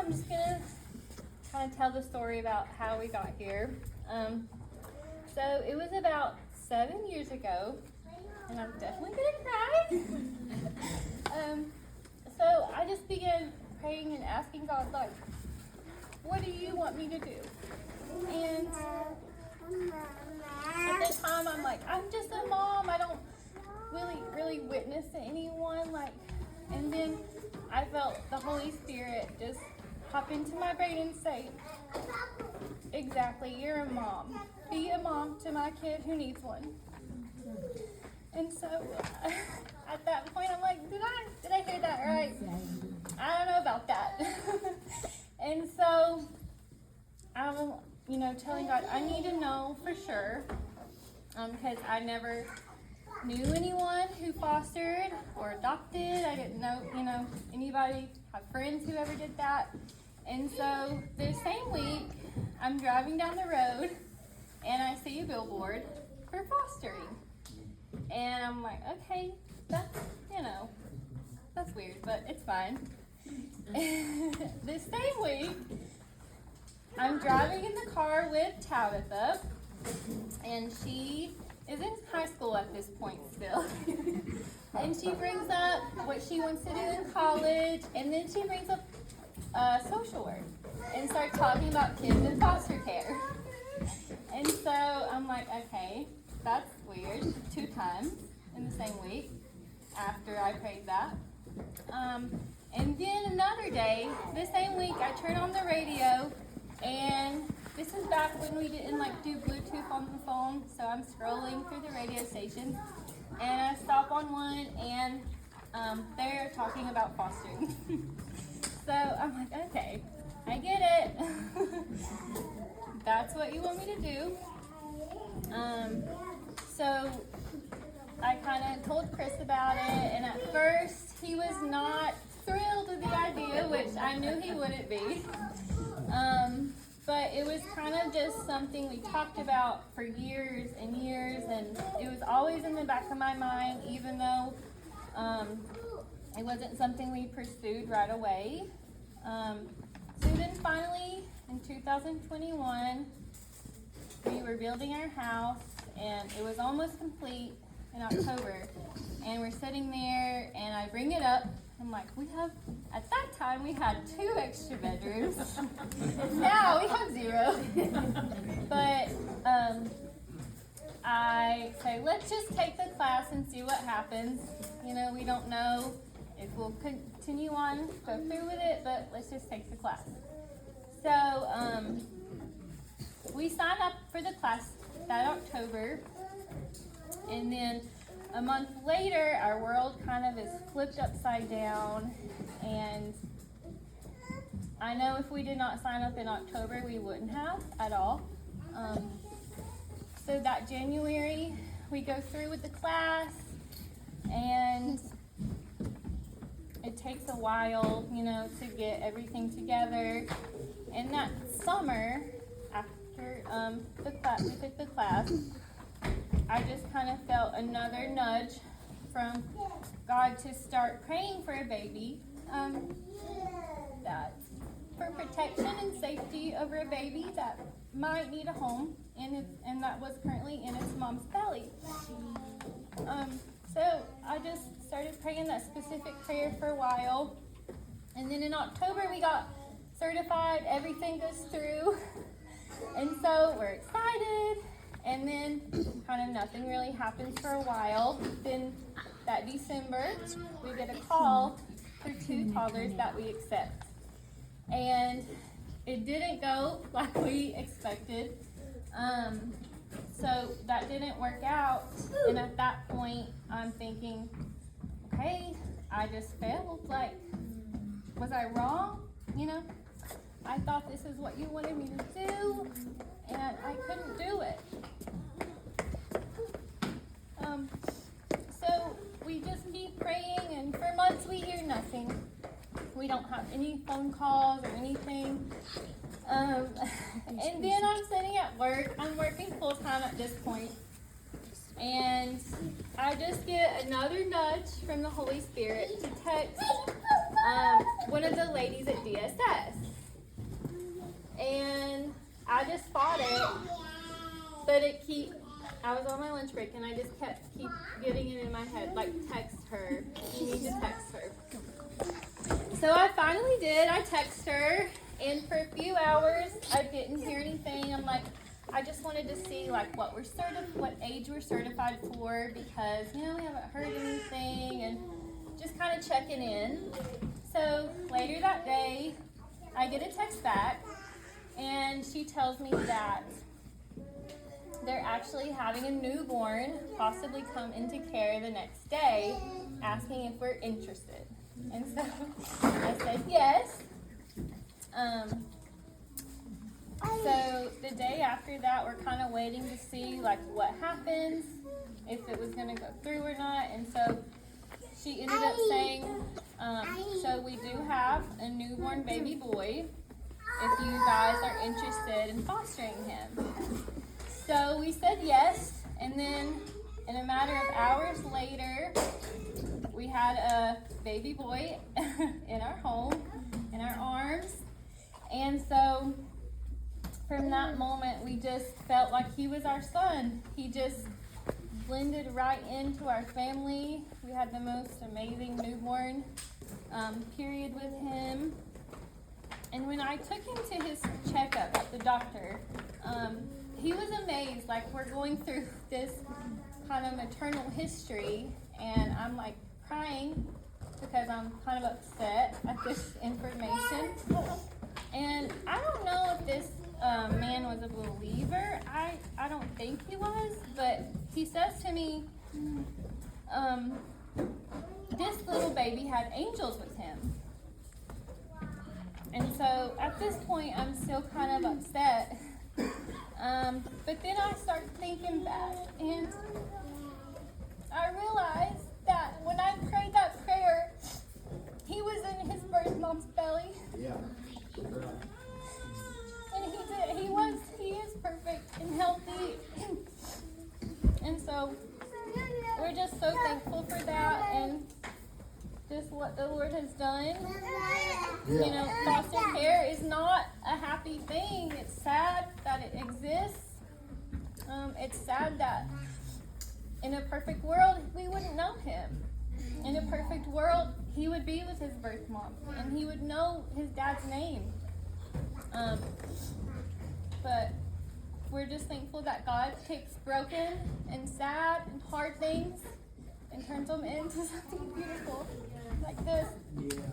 I'm just gonna kind of tell the story about how we got here. So it was about 7 years ago, and I'm definitely gonna cry. So I just began praying and asking God, like, what do you want me to do? And at the time, I'm like, I'm just a mom. I don't really witness to anyone. Like, and then I felt the Holy Spirit just hop into my brain and say, exactly, you're a mom. Be a mom to my kid who needs one. And so at that point, I'm like, did I hear that right? I don't know about that. And so I'm, telling God, I need to know for sure, because I never knew anyone who fostered or adopted. I didn't know, anybody, have friends who ever did that. And so the same week, I'm driving down the road and I see a billboard for fostering. And I'm like, okay, that's weird, but it's fine. The same week, I'm driving in the car with Tabitha, and she is in high school at this point still. And she brings up what she wants to do in college, and then she brings up social work and starts talking about kids in foster care. And so I'm like, okay, that's weird. 2 times in the same week after I prayed that. And then another day, the same week, I turn on the radio, and this is back when we didn't do Bluetooth on the phone, so I'm scrolling through the radio stations, and I stop on one, and they're talking about fostering. So I'm like, okay, I get it. That's what you want me to do. So I kind of told Chris about it, and at first he was not thrilled with the idea, which I knew he wouldn't be. But it was kind of just something we talked about for years and years, and it was always in the back of my mind, even though it wasn't something we pursued right away. So then finally, in 2021, we were building our house, and it was almost complete in October. And we're sitting there, and I bring it up. I'm like, at that time, we had 2 extra bedrooms. Now we have 0. But I say, let's just take the class and see what happens. We don't know if we'll continue on, go through with it, but let's just take the class. So we signed up for the class that October, and then a month later, our world kind of is flipped upside down, and I know if we did not sign up in October, we wouldn't have at all. So that January, we go through with the class, and it takes a while, to get everything together. And that summer, after we took the class, I just kind of felt another nudge from God to start praying for a baby, that for protection and safety over a baby that might need a home, and that was currently in its mom's belly. So I just started praying that specific prayer for a while, and then in October we got certified, everything goes through, and so we're excited. And then kind of nothing really happens for a while. Then that December, we get a call for 2 toddlers that we accept. And it didn't go like we expected. So that didn't work out. And at that point, I'm thinking, okay, I just failed. Like, was I wrong? I thought this is what you wanted me to do, and I couldn't do it. So we just keep praying, and for months we hear nothing. We don't have any phone calls or anything. And then I'm sitting at work. I'm working full time at this point. And I just get another nudge from the Holy Spirit to text one of the ladies at DSS. and I just fought it, but I was on my lunch break, and I just keep getting it in my head, like, text her. You need to text her. So I finally did. I text her, and for a few hours, I didn't hear anything. I'm like, I just wanted to see, like, what age we're certified for, because, we haven't heard anything, and just kind of checking in. So later that day, I get a text back, and she tells me that they're actually having a newborn possibly come into care the next day, asking if we're interested. And so I said yes. So the day after that, we're kind of waiting to see, like, what happens, if it was going to go through or not. And so she ended up saying, so we do have a newborn baby boy, if you guys are interested in fostering him. So we said yes, and then in a matter of hours later, we had a baby boy in our home, in our arms. And so from that moment, we just felt like he was our son. He just blended right into our family. We had the most amazing newborn period with him. And when I took him to his checkup at the doctor, he was amazed. Like, we're going through this kind of maternal history, and I'm like crying because I'm kind of upset at this information. And I don't know if this man was a believer. I don't think he was, but he says to me, this little baby had angels with him. And so at this point, I'm still kind of upset. But then I start thinking back, and I realized that when I prayed that prayer, he was in his birth mom's belly. Yeah. And he is perfect and healthy. And so we're just so thankful for that, and just what the Lord has done. Foster care is not a happy thing. It's sad that it exists. It's sad that in a perfect world, we wouldn't know him. In a perfect world, he would be with his birth mom, and he would know his dad's name. But we're just thankful that God takes broken and sad and hard things and turns them into something beautiful like this. Yeah.